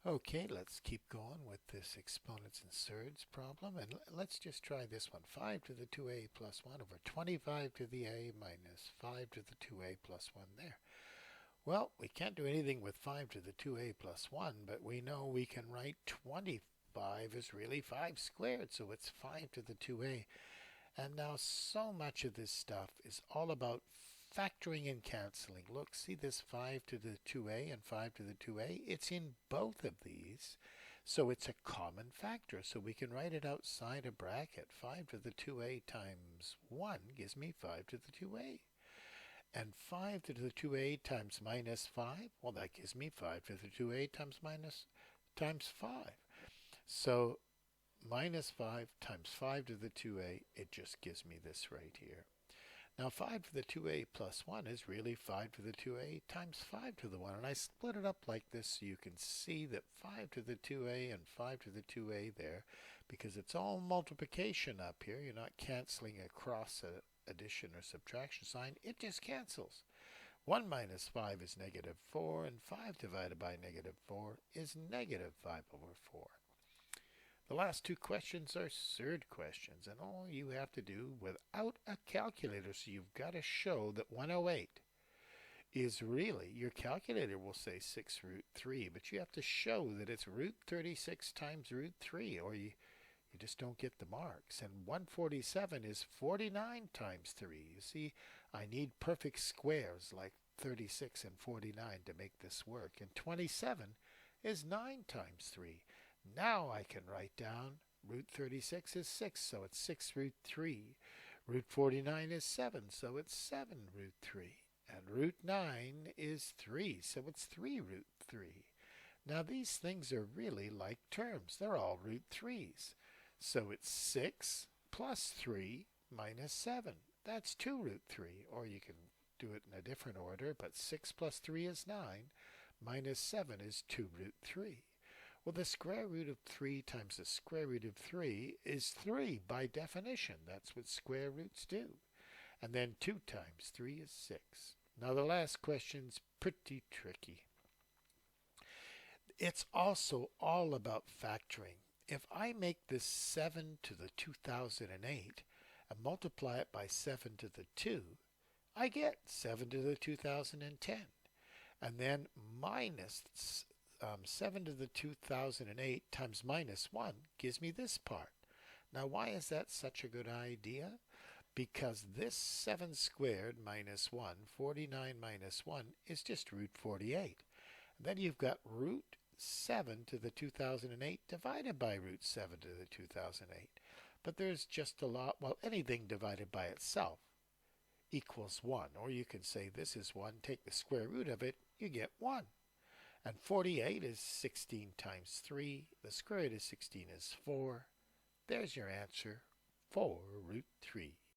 Okay, let's keep going with this exponents and surds problem, and let's just try this one. 5 to the 2a plus 1 over 25 to the a minus 5 to the 2a plus 1 there. Well, we can't do anything with 5 to the 2a plus 1, but we know we can write 25 is really 5 squared, so it's 5 to the 2a. And now so much of this stuff is all about factoring and canceling. Look, see this 5 to the 2a and 5 to the 2a? It's in both of these. So it's a common factor. So we can write it outside a bracket. 5 to the 2a times 1 gives me 5 to the 2a. And 5 to the 2a times minus 5, well, that gives me 5 to the 2a times 5. So minus 5 times 5 to the 2a, it just gives me this right here. Now 5 to the 2a plus 1 is really 5 to the 2a times 5 to the 1. And I split it up like this so you can see that 5 to the 2a and 5 to the 2a there, because it's all multiplication up here. You're not canceling across an addition or subtraction sign. It just cancels. 1 minus 5 is negative 4, and 5 divided by negative 4 is negative 5 over 4. The last two questions are surd questions, and all you have to do without a calculator, so you've got to show that 108 is really, your calculator will say 6 root 3, but you have to show that it's root 36 times root 3, or you just don't get the marks. And 147 is 49 times 3. You see, I need perfect squares like 36 and 49 to make this work. And 27 is 9 times 3. Now I can write down root 36 is 6, so it's 6 root 3. Root 49 is 7, so it's 7 root 3. And root 9 is 3, so it's 3 root 3. Now these things are really like terms. They're all root 3's. So it's 6 plus 3 minus 7. That's 2 root 3. Or you can do it in a different order, but 6 plus 3 is 9. Minus 7 is 2 root 3. Well, the square root of 3 times the square root of 3 is 3 by definition. That's what square roots do. And then 2 times 3 is 6. Now the last question's pretty tricky. It's also all about factoring. If I make this 7 to the 2008 and multiply it by 7 to the 2, I get 7 to the 2010. And then minus 7 to the 2008 times minus 1 gives me this part. Now why is that such a good idea? Because this 7 squared minus 1, 49 minus 1, is just root 48. And then you've got root 7 to the 2008 divided by root 7 to the 2008. But there's just a lot, well, anything divided by itself equals 1. Or you can say this is 1, take the square root of it, you get 1. And 48 is 16 times 3. The square root of 16 is 4. There's your answer, 4 root 3.